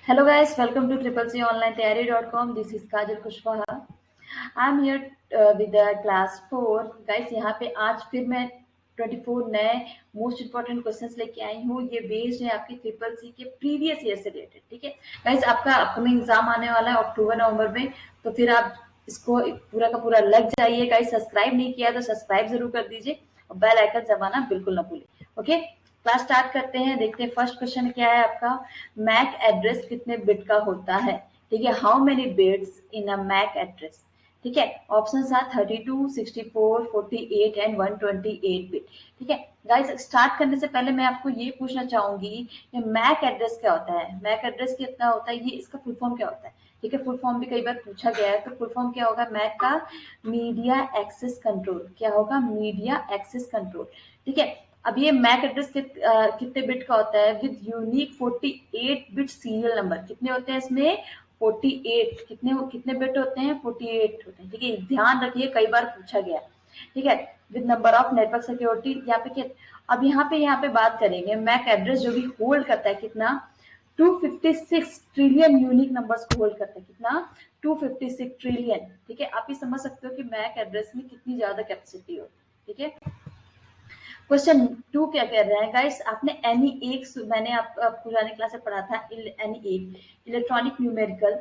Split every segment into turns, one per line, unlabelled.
Hello guys, welcome to CCC.online-tayari.com. This is Kajal Kushwaha. I'm here with the class 4. Guys, यहाँ पे आज फिर मैं 24 नए मोस्ट इंपॉर्टेंट क्वेश्चंस लेके आई हूँ. ये बेस्ड है आपके ट्रिपल सी के प्रीवियस ईयर से रिलेटेड. ठीक है गाइस, आपका अपकमिंग एग्जाम आने वाला है अक्टूबर नवंबर में, तो फिर आप इसको पूरा का पूरा लग जाइए. गाइस, सब्सक्राइब नहीं किया तो सब्सक्राइब जरूर कर दीजिए और बेल आइकन दबाना बिल्कुल ना भूलिए. ओके, क्लास स्टार्ट करते हैं. देखते हैं फर्स्ट क्वेश्चन क्या है आपका. मैक एड्रेस कितने बिट का होता है? ठीक है, how many bits in a MAC address? ठीक है, ऑप्शन आर 32, 64, 48 एंड 128 बिट. ठीक है गाइस, स्टार्ट करने से पहले मैं आपको ये पूछना चाहूंगी कि मैक एड्रेस क्या होता है. मैक एड्रेस कितना होता है, ये इसका फुल फॉर्म क्या होता है? ठीक है, फुल फॉर्म भी कई बार पूछा गया है, तो फुल फॉर्म क्या होगा मैक का? Media access control. क्या होगा? Media access control. ठीक है, अब ये मैक एड्रेस कितने बिट का होता है? With unique 48 bit serial number. कितने होते हैं इसमें? 48. कितने बिट होते हैं? 48 होते हैं. ठीक है, ध्यान रखिए, कई बार पूछा गया. ठीक है, with number of network security. यहाँ पे अब यहाँ पे बात करेंगे मैक एड्रेस जो भी होल्ड करता है कितना? 256 ट्रिलियन यूनिक नंबर्स को होल्ड करता है. कितना? 256 ट्रिलियन. ठीक है, आप ये समझ सकते हो कि मैक एड्रेस में कितनी ज्यादा कैपेसिटी होती है. ठीक है, क्वेश्चन 2 क्या कह रहे हैं गाइस? आपने एनी एक, मैंने आपको पुरानी क्लास में पढ़ा था एनी एक electronic numerical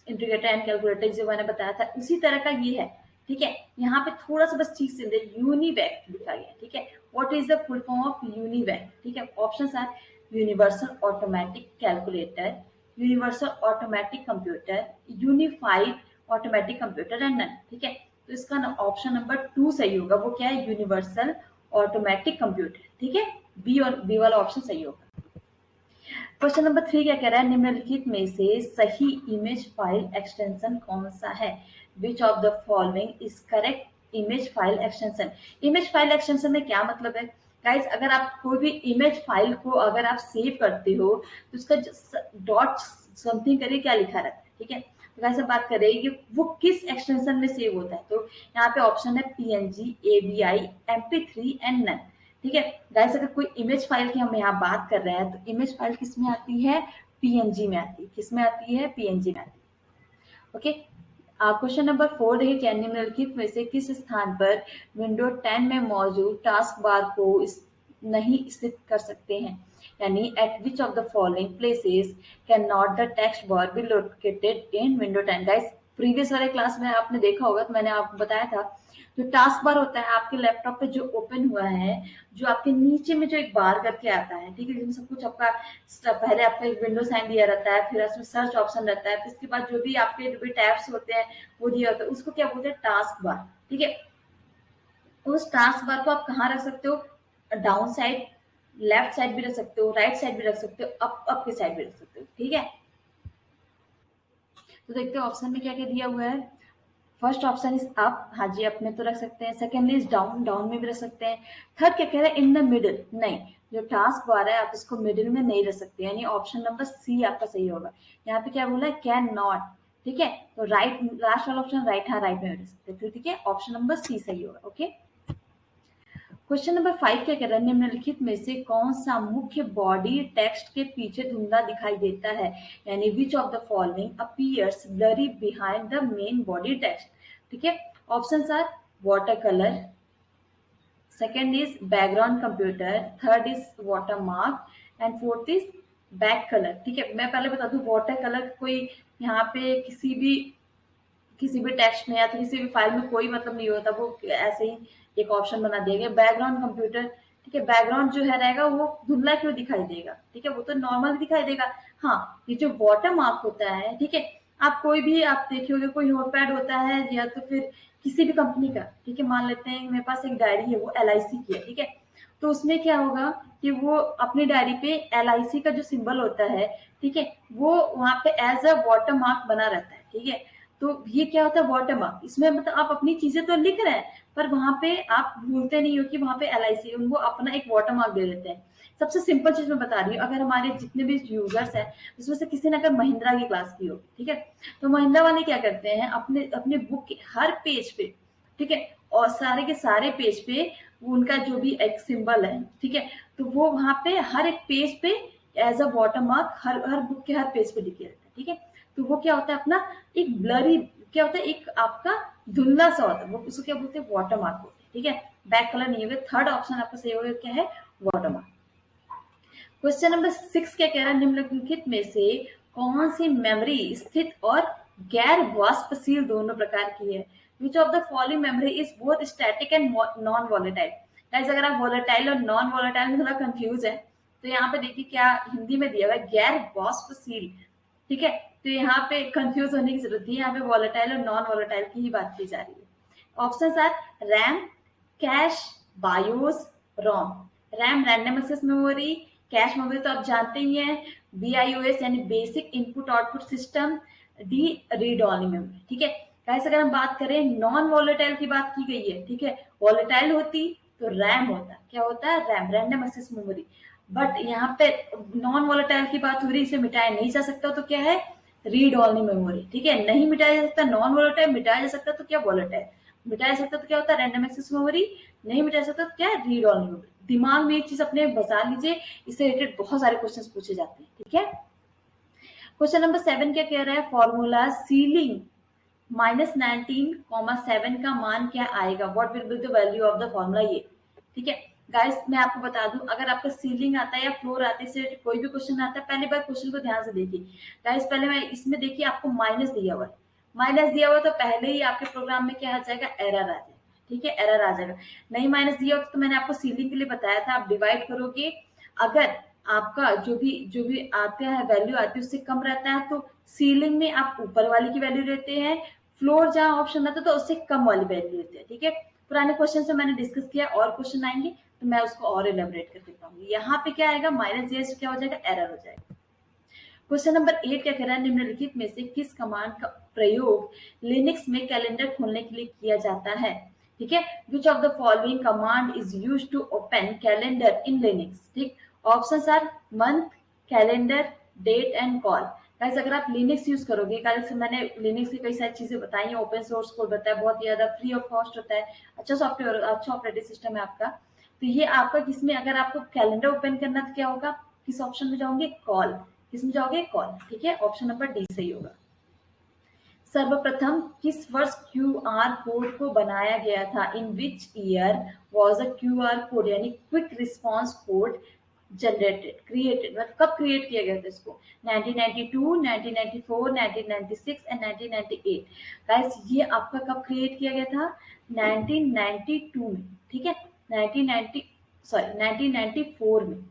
integrator and calculator जो मैंने बताया था, उसी तरह का ये है. ठीक है, यहाँ पे थोड़ा सा बस चीज से यूनिवैक लिखा गया. ठीक है, what is the full form of UNIVAC? ठीक है, options are universal automatic calculator, universal automatic computer, unified automatic computer and none. ठीक है, तो इसका ऑप्शन नंबर 2 सही होगा. वो क्या है? Universal automatic computer. ठीक है, बी वाला ऑप्शन सही होगा. क्वेश्चन नंबर 3 क्या कह रहा है? निम्नलिखित में से सही इमेज फाइल एक्सटेंशन कौन सा है? Which of the following is correct image file extension? Image file extension में क्या मतलब है गाइस? अगर आप कोई भी इमेज फाइल को अगर आप सेव करते हो तो उसका डॉट समथिंग करिए क्या लिखा रहता है. ठीक है, वैसे बात करें कि वो किस एक्सटेंशन में सेव होता है, तो यहाँ पे ऑप्शन है PNG, AVI, MP3 and none. ठीक है गाइस, अगर कोई इमेज फाइल की हम यहाँ बात कर रहे हैं तो इमेज फाइल किस में आती है? पीएनजी में आती है. किस में आती है? पीएनजी में आती है. ओके, क्वेश्चन नंबर 4 देखिए, क्या निम्नलिखित में से किस स्थान पर विंडो 10 में मौजूद टास्क बार को नहीं स्थित कर सकते हैं? यानी eight which of the following places can not the text bar be located in window 10? Guys, previous वाले क्लास में आपने देखा होगा, तो मैंने आपको बताया था जो टास्क बार होता है आपके लैपटॉप पे जो ओपन हुआ है, जो आपके नीचे में जो एक बार करके आता है. ठीक है, जिसमें सब कुछ आपका पहले आपका एक विंडो साइन दिया रहता है, फिर उसमें सर्च ऑप्शन रहता है, फिर इसके बाद जो भी आपके जो भी टैब्स होते हैं वो दिया होता है, उसको क्या बोलते हैं? Task bar. ठीक है, उस टास्क बार को आप कहाँ रख सकते हो? डाउन साइड, लेफ्ट साइड भी रख सकते हो, राइट साइड भी रख सकते हो, अप के साइड भी रख सकते हो. ठीक है, तो देखते हो ऑप्शन में क्या क्या दिया हुआ है. First option is up. हाँ जी, अप में तो रख सकते हैं. सेकेंड इज डाउन, डाउन में भी रख सकते हैं. थर्ड क्या कह रहे हैं? In the middle. नहीं, जो टास्क बार है आप इसको मिडिल में नहीं रख सकते, यानी ऑप्शन नंबर सी आपका सही होगा. यहाँ पे क्या बोला है? Can not. ठीक है, तो राइट, लास्ट वाला ऑप्शन राइट, हाँ राइट में रख सकते हैं. ठीक है, ऑप्शन नंबर सी सही होगा. ओके, क्वेश्चन नंबर 5 क्या कह रहा है? निम्नलिखित में से कौन सा मुख्य बॉडी टेक्स्ट के पीछे धुंधला दिखाई देता है? यानी which of the following appears blurry behind the main body text? ठीक है, options are water colour, second is background computer, third is watermark and fourth is back colour. ठीक है, मैं पहले बता दूं, वाटर कलर कोई यहाँ पे किसी भी टेक्स्ट में या तो किसी भी फाइल में कोई मतलब नहीं होता, वो ऐसे ही एक ऑप्शन बना दिया गया. बैकग्राउंड कंप्यूटर, ठीक है, बैकग्राउंड जो है रहेगा वो धुंधला क्यों दिखाई देगा? ठीक है, वो तो नॉर्मल दिखाई देगा. हाँ, ये जो वाटर मार्क होता है, ठीक है, आप कोई भी आप देखे होगे कोई नोटपैड होता है या तो फिर किसी भी कंपनी का. ठीक है, मान लेते हैं मेरे पास एक डायरी है, वो एलआईसी की है. ठीक है, तो उसमें क्या होगा कि वो अपनी डायरी पे एलआईसी का जो सिंबल होता है, ठीक है, वो वहां पे एज अ वाटर मार्क बना रहता है. ठीक है, तो ये क्या होता है? Water mark. इसमें मतलब आप अपनी चीजें तो लिख रहे हैं पर वहां पे आप भूलते नहीं हो कि वहां पे एलआईसी, उनको अपना एक वाटर मार्क दे देते हैं. सबसे सिंपल चीज मैं बता रही हूँ, अगर हमारे जितने भी यूजर्स हैं उसमें से किसी ने अगर महिंद्रा की क्लास की होगी, ठीक है, तो महिंद्रा वाले क्या करते हैं? अपने अपने बुक के हर पेज पे, ठीक है, और सारे के सारे पेज पे उनका जो भी एक सिंबल है, ठीक है, तो वो वहां पे हर एक पेज पे एज अ वाटर मार्क हर बुक के हर पेज पे लिखे रहता है, ठीक है। तो वो क्या होता है अपना एक ब्लरी, क्या होता है एक आपका धुंधला सा होता है, वो उसको क्या बोलते हैं वाटर मार्क होते हैं, ठीक है। बैक कलर नहीं होगा। थर्ड ऑप्शन आपका सही होगा, क्या है वाटर मार्क। क्वेश्चन नंबर 6 क्या कह रहा है, निम्नलिखित में से कौन सी मेमोरी स्थित और गैर वाष्पशील दोनों प्रकार की है। Which of the following memory is both static and non volatile. Guys अगर आप वॉलेटाइल और नॉन वॉलेटाइल में थोड़ा कंफ्यूज है तो यहाँ पे देखिए क्या हिंदी में दिया हुआ है, गैर वाष्पशील, ठीक है। तो यहाँ पे कंफ्यूज होने की जरूरत नहीं है, यहाँ पे वॉलेटाइल और नॉन वॉलेटाइल की ही बात की जा रही है। Option are RAM, cache, BIOS, ROM. RAM random access memory, cache memory तो आप जानते ही हैं, बीआईओएस यानी basic input output system, the read only memory, ठीक है। गाइस अगर हम बात करें नॉन वॉलेटाइल की बात की गई है, ठीक है। वॉलेटाइल होती तो रैम होता, क्या होता है RAM random access memory. But यहाँ पे नॉन वॉलेटाइल की बात हो रही, इसे मिटाया नहीं जा सकता तो क्या है रीड ओनली मेमोरी, ठीक है। नहीं मिटाया जा सकता नॉन वॉलेटाइल, मिटाया जा सकता तो क्या वॉलेटाइल, मिटाया जा सकता तो क्या होता है रैंडम एक्सेस मेमोरी, नहीं मिटाया जा सकता तो क्या रीड ओनली मेमोरी। दिमाग में एक चीज अपने बसा लीजिए, इससे रिलेटेड बहुत सारे क्वेश्चन पूछे जाते हैं, ठीक है। क्वेश्चन नंबर 7 क्या कह रहा है, फॉर्मूला सीलिंग -19,7 का मान क्या आएगा, what will be the value of the formula, ये ठीक है। गाइस मैं आपको बता दूं, अगर आपका सीलिंग आता है या फ्लोर आते से कोई भी क्वेश्चन आता है, पहली बार क्वेश्चन को ध्यान से देखिए। गाइस पहले मैं इसमें देखिए आपको माइनस दिया हुआ है, माइनस दिया हुआ तो पहले ही आपके प्रोग्राम में क्या आ जाएगा एरर आ जाएगा, ठीक है, एरर आ जाएगा। नहीं माइनस दिया होता तो मैंने आपको सीलिंग के लिए बताया था, आप डिवाइड करोगे, अगर आपका जो भी आता है वैल्यू आती है उससे कम रहता है तो सीलिंग में आप ऊपर वाली की वैल्यू लेते हैं, फ्लोर जहां ऑप्शन रहता है तो उससे कम वाली वैल्यू लेते हैं, ठीक है। पुराने क्वेश्चन से मैंने डिस्कस किया, और क्वेश्चन आएंगे तो मैं उसको और एलेबोरेट करके बताऊंगी। यहाँ पे क्या आएगा माइनस जीरो क्या हो जाएगा एरर हो जाएगा। क्वेश्चन नंबर 8 क्या कह रहा है, निम्नलिखित में से किस कमांड का प्रयोग लिनक्स में कैलेंडर खोलने के लिए किया जाता है, ठीक है। Which of the following command is use to open calendar in Linux, ठीक। Options are month, calendar, date and cal. Guys अगर आप लिनक्स यूज करोगे, कल से मैंने लिनक्स की कई सारी चीजें बताई हैं, ओपन सोर्स कोड बताया, बहुत ज्यादा फ्री ऑफ कॉस्ट होता है, अच्छा सॉफ्टवेयर, अच्छा ऑपरेटिंग सिस्टम है आपका। तो ये आपका किसमें, अगर आपको कैलेंडर ओपन करना तो क्या होगा, किस ऑप्शन में जाओगे कॉल, किसमें जाओगे कॉल, ठीक है। ऑप्शन नंबर डी सही होगा। सर्वप्रथम किस वर्ष क्यूआर कोड को बनाया गया था, in which year was a QR code यानी quick response code generated created, मतलब कब क्रिएट किया गया था इसको, 1992, 1994, 1996 एंड 1998। गाइस ये आपका कब क्रिएट किया गया था 1992 में, ठीक है, 1994 में,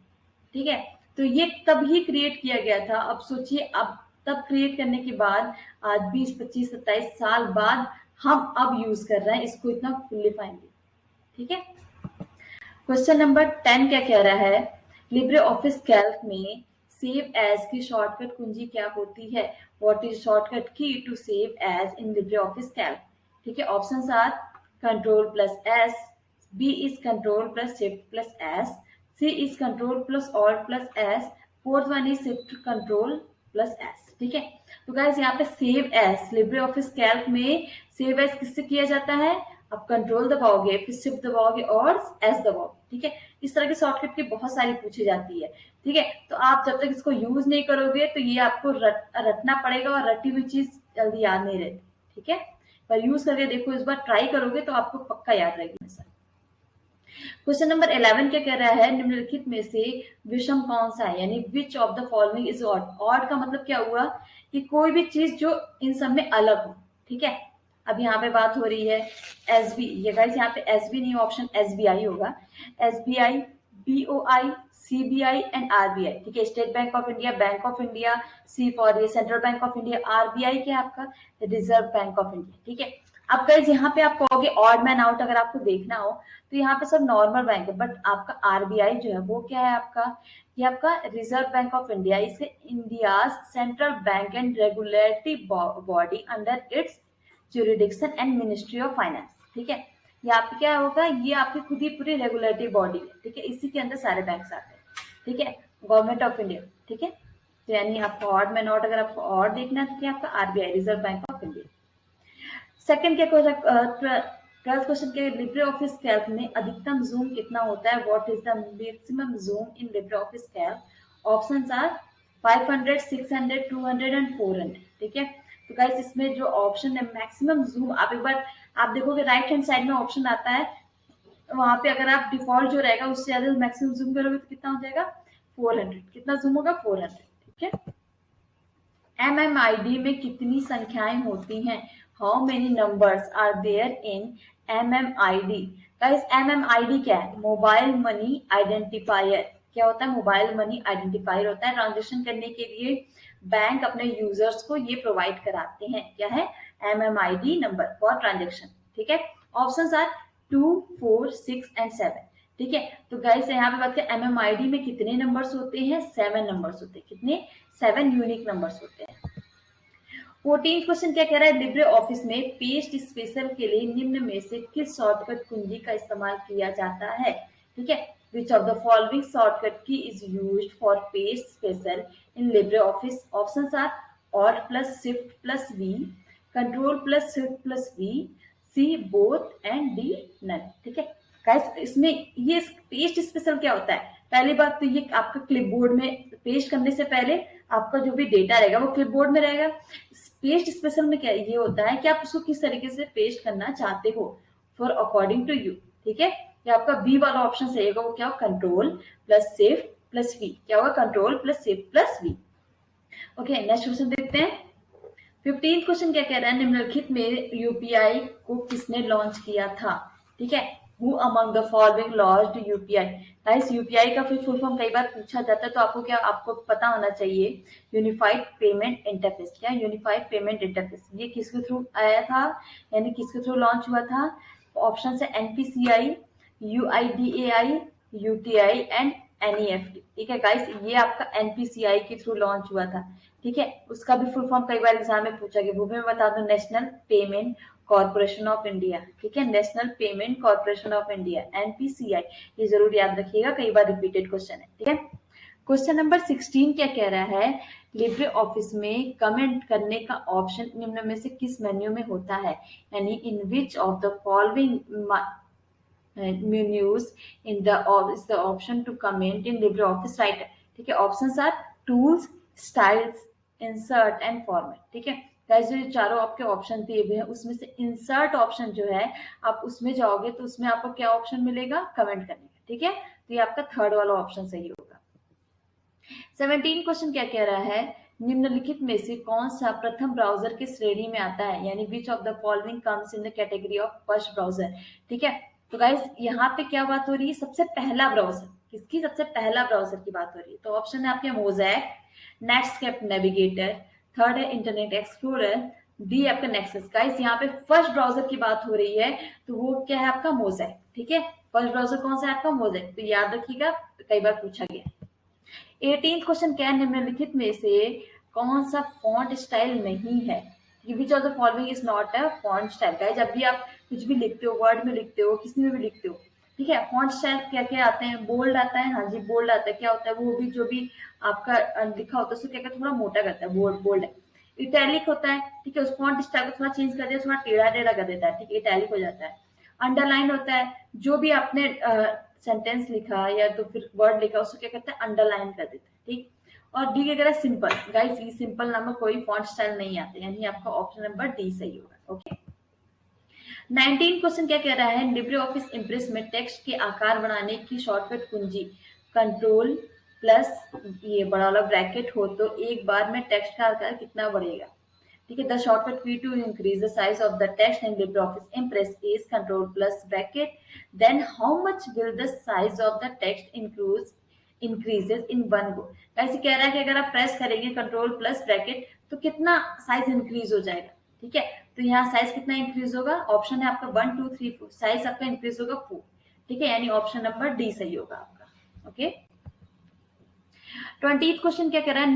ठीक है। तो ये तब ही क्रिएट किया गया था। अब सोचिए अब तब क्रिएट करने के बाद आज 20, 25, 27 साल बाद हम अब यूज कर रहे हैं इसको इतना फुल्ली फाइनली, ठीक है। क्वेश्चन नंबर 10 क्या कह रहा है, लिब्रे ऑफिस कैल्क में सेव एज की शॉर्टकट कुंजी क्या होती है, what is shortcut key to save as in Libre office Calc, ठीक है। Options are control plus S, B is control plus shift plus S, C is control plus alt plus S, fourth one is shift control plus S, ठीक है। तो guys यहाँ पे save as LibreOffice Calc में save as किससे किया जाता है, आप कंट्रोल दबाओगे फिर शिफ्ट दबाओगे और एस दबाओगे, ठीक है। इस तरह के शॉर्टकट की बहुत सारी पूछी जाती है, ठीक है। तो आप जब तक इसको यूज नहीं करोगे तो ये आपको रटना पड़ेगा और रटी हुई चीज जल्दी याद नहीं रहती, ठीक है। पर यूज करके देखो, इस बार ट्राई करोगे तो आपको पक्का याद रहेगी सर। क्वेश्चन नंबर 11 क्या कह रहा है, निम्नलिखित में से विषम कौन सा है, यानी which of the following is odd. Odd का मतलब क्या हुआ कि कोई भी चीज जो इन सब में अलग हो, ठीक है। अब यहाँ पे बात हो रही है एसबी, ये गाइस यहाँ पे एसबी नहीं ऑप्शन एसबीआई होगा, SBI, BOI, CBI and RBI, ठीक है। State Bank of India, Bank of India, C for ये Central Bank of India, RBI क्या आपका रिजर्व बैंक ऑफ इंडिया, ठीक है। अब गाइस यहाँ पे आप कहोगे ऑड मैन आउट अगर आपको देखना हो तो यहाँ पे सब नॉर्मल बैंक है, बट आपका आरबीआई जो है वो क्या है आपका, ये आपका रिजर्व बैंक ऑफ इंडिया, इसे India central bank and regulatory body under its jurisdiction and ministry of finance, ठीक है। ये आपकी क्या होगा, ये आपकी खुद ही पूरी रेगुलेटरी बॉडी है, ठीक है। इसी के अंदर सारे बैंक आते हैं, ठीक है, गवर्नमेंट ऑफ इंडिया, ठीक है। तो यानी आपको ऑड में नॉट, अगर आपको ऑड देखना है तो क्या आपका RBI Reserve Bank of India. Second क्या ट्वेल्थ क्वेश्चन के लिब्रे ऑफिस कैल्क में अधिकतम जूम कितना होता है, what is the maximum zoom in Libre office Calc. Options are 500, 600, 200 and 400। ठीक है, तो गाइस इसमें जो ऑप्शन है मैक्सिमम जूम, आप एक बार आप देखोगे राइट हैंड साइड में ऑप्शन आता है, वहां पे अगर आप डिफॉल्ट जो रहेगा उससे ज्यादा मैक्सिमम जूम करोगे तो कितना हो जाएगा 400। कितना जूम होगा 400। ठीक है, MMID में कितनी संख्याएं होती हैं? How many numbers are there in MMID? Guys MMID क्या है? Mobile money identifier. क्या होता है? मोबाइल मनी आइडेंटिफायर होता है। ट्रांजेक्शन करने के लिए बैंक अपने यूजर्स को ये प्रोवाइड कराते हैं। क्या है? MMID number for transaction. ठीक है, ऑप्शंस आर 2, 4, 6 एंड 7। ठीक है, तो गाइस यहाँ पे बात करें MMID में कितने नंबर्स होते हैं? 7 नंबर्स होते हैं। कितने? 7 यूनिक नंबर्स होते हैं। 14 क्वेश्चन क्या कह रहा है? लिब्रे ऑफिस में पेस्ट स्पेशल के लिए निम्न में से किस शॉर्टकट कुंजी का इस्तेमाल किया जाता है? ठीक है, which of the following shortcut key is used for paste special in Libre Office? Options are alt plus shift plus V, control plus shift plus V, C both and D none. ठीक है guys, इसमें ये paste special क्या होता है? पहली बात तो ये आपका क्लिपबोर्ड में पेस्ट करने से पहले आपका जो भी डेटा रहेगा वो क्लिपबोर्ड में रहेगा। पेस्ट स्पेशल में क्या ये होता है कि आप उसको किस तरीके से पेस्ट करना चाहते हो फॉर अकॉर्डिंग टू यू। ठीक है, ये आपका बी वाला ऑप्शन सही होगा। वो क्या हो? Control plus shift plus V. क्या होगा? Control plus shift plus V. Okay, next question देखते हैं। 15 क्वेश्चन क्या कह रहा है? निम्नलिखित में यूपीआई को किसने लॉन्च किया था? ठीक है, who among the following launched UPI? Guys UPI का फिर फुल फॉर्म कई बार पूछा जाता है, तो आपको क्या आपको पता होना चाहिए, यूनिफाइड पेमेंट इंटरफेस। क्या? Unified payment interface. ये किसके थ्रू आया था, यानी किसके थ्रू लॉन्च हुआ था? ऑप्शन है NPCI, UIDAI, UTI and NEFT. ठीक है गाइस, ये आपका एनपीसीआई के थ्रू लॉन्च हुआ था। ठीक है, उसका भी फुल फॉर्म कई बार एग्जाम में पूछा गया, वो भी मैं बता दूं, national payment corporation of India. ठीक है, national payment corporation of India, NPCI. ये जरूर याद रखिएगा, कई बार रिपीटेड क्वेश्चन है। ठीक है, क्वेश्चन नंबर 16 क्या कह रहा है? लिब्रे ऑफिस में कमेंट करने का ऑप्शन निम्न में से किस मेन्यू में होता है? यानी in which of the following menus in the is the option to comment in LibreOffice Writer? ठीक है, options are tools, styles, insert and format. ठीक है गाइस, जो चारों आपके ऑप्शन दिए हुए हैं उसमें से इंसर्ट ऑप्शन जो है, आप उसमें जाओगे तो उसमें आपको क्या ऑप्शन मिलेगा? कमेंट करने का। ठीक है, तो ये आपका थर्ड वाला ऑप्शन सही होगा। 17 क्वेश्चन क्या कह रहा है? निम्नलिखित में से कौन सा प्रथम ब्राउजर की श्रेणी में आता है? यानी which of the following comes in the category of first browser? ठीक है, तो गाइस यहाँ पे क्या बात हो रही है? सबसे पहला ब्राउजर किसकी? सबसे पहला ब्राउजर की बात हो रही है। तो ऑप्शन है आपके मोज़ैक, नेटस्केप नेविगेटर, थर्ड है इंटरनेट एक्सप्लोरर, डी आपका नेक्सस। गाइस यहाँ पे फर्स्ट ब्राउजर की बात हो रही है, तो वो क्या है? आपका मोज़ैक। ठीक है, फर्स्ट ब्राउजर कौन सा है? आपका मोज़ैक। तो याद रखिएगा, कई बार पूछा गया। 18 क्वेश्चन क्या है? निम्नलिखित में से कौन सा फॉन्ट स्टाइल नहीं है? Which of the following is not a font style? Guys जब भी आप कुछ भी लिखते हो, वर्ड में लिखते हो, किसी में भी लिखते हो, ठीक है, फॉन्ट स्टाइल क्या क्या आते हैं? बोल्ड आता है, हाँ जी बोल्ड आता है। क्या होता है? वो भी जो भी आपका लिखा होता है उसको क्या कहते हैं? थोड़ा मोटा करता है, बोल्ड बोल्ड है। इटैलिक होता है, ठीक है, उस फॉन्ट स्टाइल को थोड़ा चेंज कर दिया, थोड़ा टेढ़ा टेढ़ा कर देता है, ठीक है, इटैलिक हो जाता है। अंडरलाइन होता है, जो भी आपने सेंटेंस लिखा या तो फिर वर्ड लिखा उसको क्या कहते हैं? अंडरलाइन कर देता है। ठीक, और डी वगैरह सिंपल। गाइस ये सिंपल नामक कोई फॉन्ट स्टाइल नहीं आते, यानी आपका ऑप्शन नंबर डी सही होगा। ओके, 19 क्वेश्चन क्या कह रहा है? लिब्रे ऑफिस इम्प्रेस में टेक्स्ट के आकार बढ़ाने की शॉर्टकट कुंजी कंट्रोल प्लस ये बड़ा वाला ब्रैकेट हो तो एक बार में टेक्स्ट का आकार कितना बढ़ेगा? ठीक है, the shortcut key to increase the size of the text in Libre office Impress is control plus bracket, then how much will the size of the text increases in one go? ऐसे कह रहा है कि अगर आप press करेंगे control plus bracket तो कितना साइज इंक्रीज हो जाएगा? ठीक है, तो यहाँ साइज कितना इंक्रीज होगा? ऑप्शन है आपका 1 2 3 4, साइज आपका इंक्रीज होगा 4। ठीक है, यानी ऑप्शन नंबर डी सही होगा आपका। ओके, 20 क्वेश्चन क्या कह रहा है?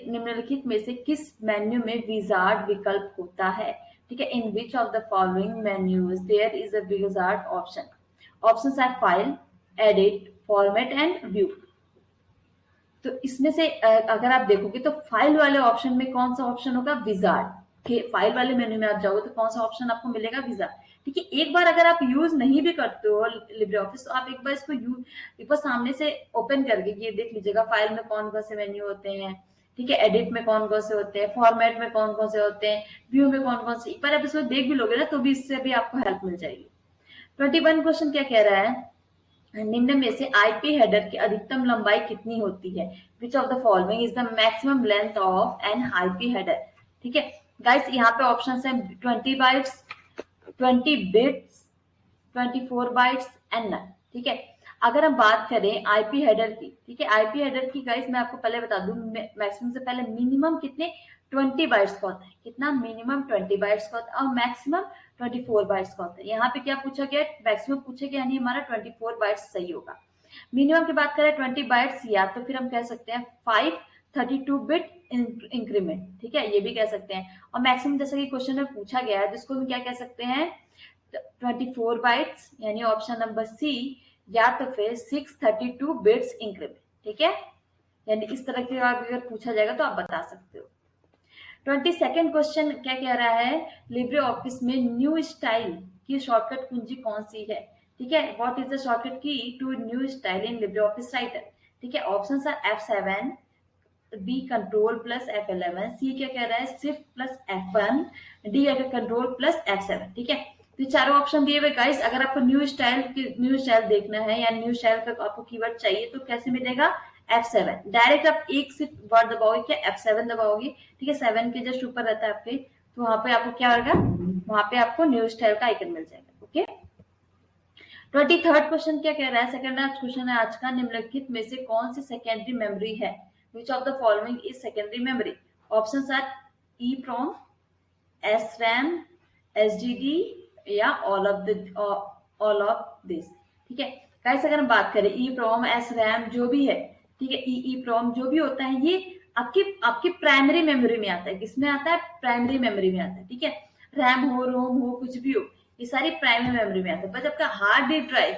निम्नलिखित में से किस मेन्यू में विजार्ड विकल्प होता है? ठीक है, in which of the following menus there is a wizard option? Options are file, edit, format and view. तो इसमें से अगर आप देखोगे तो फाइल वाले ऑप्शन में कौन सा ऑप्शन होगा? विजार्ड। फाइल वाले मेन्यू में आप जाओगे तो कौन सा ऑप्शन आपको मिलेगा? विजार्ड। ठीक है। एक बार अगर आप यूज नहीं भी करते हो लिब्रे ऑफिस, तो आप एक बार इसको एक बार सामने से ओपन करके ये देख लीजिएगा फाइल में कौन कौन से मेन्यू होते हैं, ठीक है, एडिट में कौन कौन से होते हैं, फॉर्मेट में कौन कौन से होते हैं, व्यू में कौन कौन से, एक बार आप इसको देख भी लोगे ना तो भी इससे भी आपको हेल्प मिल जाएगी। 21 क्वेश्चन क्या कह रहा है, निम्न में से आईपी हेडर की अधिकतम लंबाई कितनी होती है, which of the following is the maximum length of an IP header. ठीक है गाइस, यहाँ पे ऑप्शन है 20 bytes, 20 bits, 24 bytes and none. ठीक है, अगर हम बात करें आईपी हेडर की, ठीक है, आईपी हेडर की गाइस मैं आपको पहले बता दूं, मैक्सिमम से पहले मिनिमम कितने 20 बाइट्स का होता है, कितना मिनिमम 20 बाइट्स का होता है और मैक्सिमम 24 बाइट्स का होता है। यहाँ पे क्या पूछा गया, मैक्सिमम पूछा गया, यानी हमारा 24 बाइट्स सही होगा। मिनिमम की बात करें 20 बाइट्स, या तो फिर हम कह सकते हैं 5 32 बिट इंक्रीमेंट, ठीक है, ये भी कह सकते हैं। और मैक्सिमम जैसा कि क्वेश्चन में पूछा गया है, जिसको हम क्या कह सकते हैं 24 बाइट्स, यानी ऑप्शन नंबर सी, या तो फिर 632 बिट्स इंक्रीमेंट। ठीक है, यानी इस तरह के अगर पूछा जाएगा तो आप बता सकते हो। 22nd क्वेश्चन क्या कह रहा है, लिब्रे ऑफिस में न्यू स्टाइल की शॉर्टकट कुंजी कौन सी है। ठीक है, what is the shortcut key to new style in Libre office Writer. ठीक है, options are F7, B control plus F11, C क्या कह रहा है शिफ्ट प्लस F1, डी अगर कंट्रोल प्लस F7। ठीक है, तो चारों ऑप्शन दिए हुए गाइस। अगर आपको न्यू स्टाइल देखना है या न्यू स्टाइल का आपको कीवर्ड चाहिए तो कैसे मिलेगा, F7। डायरेक्ट आप एक से वर्ड दबाओगे क्या, F7 दबाओगे, ठीक है, 7 के जस्ट ऊपर रहता है आपके, तो वहां पे आपको क्या होगा, वहां पे आपको न्यू स्टाइल का आइकन मिल जाएगा। ओके, 23rd क्वेश्चन क्या कह रहा है, सेकंड लास्ट क्वेश्चन है आज का, निम्नलिखित में से कौन सी सेकेंडरी मेमोरी है, which of the following is secondary memory. Options are EEPROM, SRAM, SGD या ऑल ऑफ दिस। ठीक है गाइस, अगर हम बात करें EEPROM, SRAM जो भी है, ठीक है, EEPROM जो भी होता है ये आपकी प्राइमरी मेमोरी में आता है। किसमें आता है, प्राइमरी मेमोरी में आता है। ठीक है, रैम हो, रोम हो, कुछ भी हो, ये सारी प्राइमरी मेमोरी में आता है। बट आपका हार्ड डिस्क ड्राइव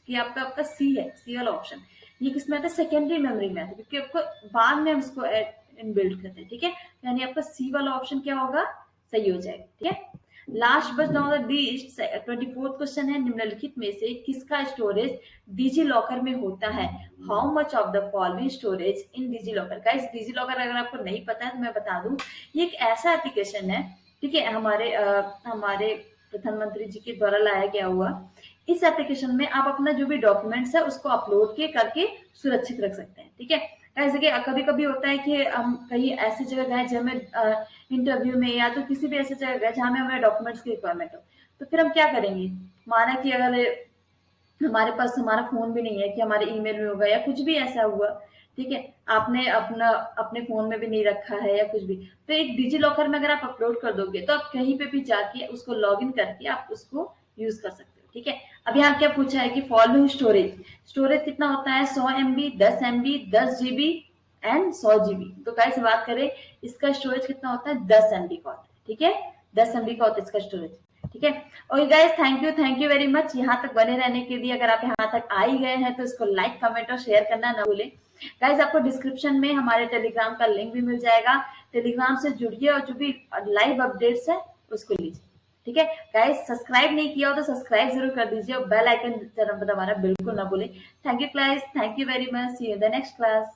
की आपका सी है, सी वाला ऑप्शन, ये किसमें आता है, सेकेंडरी मेमोरी में आता है, क्योंकि आपको बाद में हम इसको इनबिल्ट करते हैं। ठीक है, यानी आपका सी वाला ऑप्शन क्या होगा, सही हो जाएगा। ठीक है, last but not the least 24th question है, निम्नलिखित में से किसका स्टोरेज डिजी लॉकर में होता है, how much of the following storage in DigiLocker. Guys, DigiLocker अगर आपको नहीं पता है तो मैं बता दूं, ये एक ऐसा एप्लीकेशन है, ठीक है, हमारे प्रधानमंत्री जी के द्वारा लाया गया हुआ। इस एप्लीकेशन में आप अपना जो भी डॉक्यूमेंट्स है उसको अपलोड करके सुरक्षित रख सकते हैं। ठीक है, ऐसे कि कभी कभी होता है कि हम कहीं ऐसी जगह गए जहाँ में इंटरव्यू में या तो किसी भी ऐसी जगह गए जहाँ में हमारे डॉक्यूमेंट्स की रिक्वायरमेंट हो, तो फिर हम क्या करेंगे, माना कि अगर हमारे पास हमारा फोन भी नहीं है कि हमारे ईमेल में होगा या कुछ भी ऐसा हुआ, ठीक है, आपने अपने फोन में भी नहीं रखा है या कुछ भी, तो एक डिजी लॉकर में अगर आप अपलोड कर दोगे तो आप कहीं पे भी जाके उसको लॉग इन करके आप उसको यूज कर सकते हो। ठीक है, अब यहाँ क्या पूछा है कि फॉलोइंग स्टोरेज कितना होता है, 100 MB, 10 MB, 10 GB and 100 GB। तो कैसे बात करें, इसका स्टोरेज कितना होता है, 10 MB का होता है। ठीक है, 10 MB का होता है इसका स्टोरेज। ठीक है, और guys thank you very much यहाँ तक बने रहने के लिए। अगर आप यहाँ तक आ ही गए हैं तो इसको लाइक, कमेंट और शेयर करना ना भूलें। गाइस, आपको डिस्क्रिप्शन में हमारे टेलीग्राम का लिंक भी मिल जाएगा, टेलीग्राम से जुड़िए और जो भी लाइव अपडेट्स है उसको लीजिए। ठीक है गाइस, सब्सक्राइब नहीं किया हो तो सब्सक्राइब जरूर कर दीजिए और बेल आइकन दबाना बिल्कुल ना भूलें। Thank you guys, thank you very much, see you in the next class.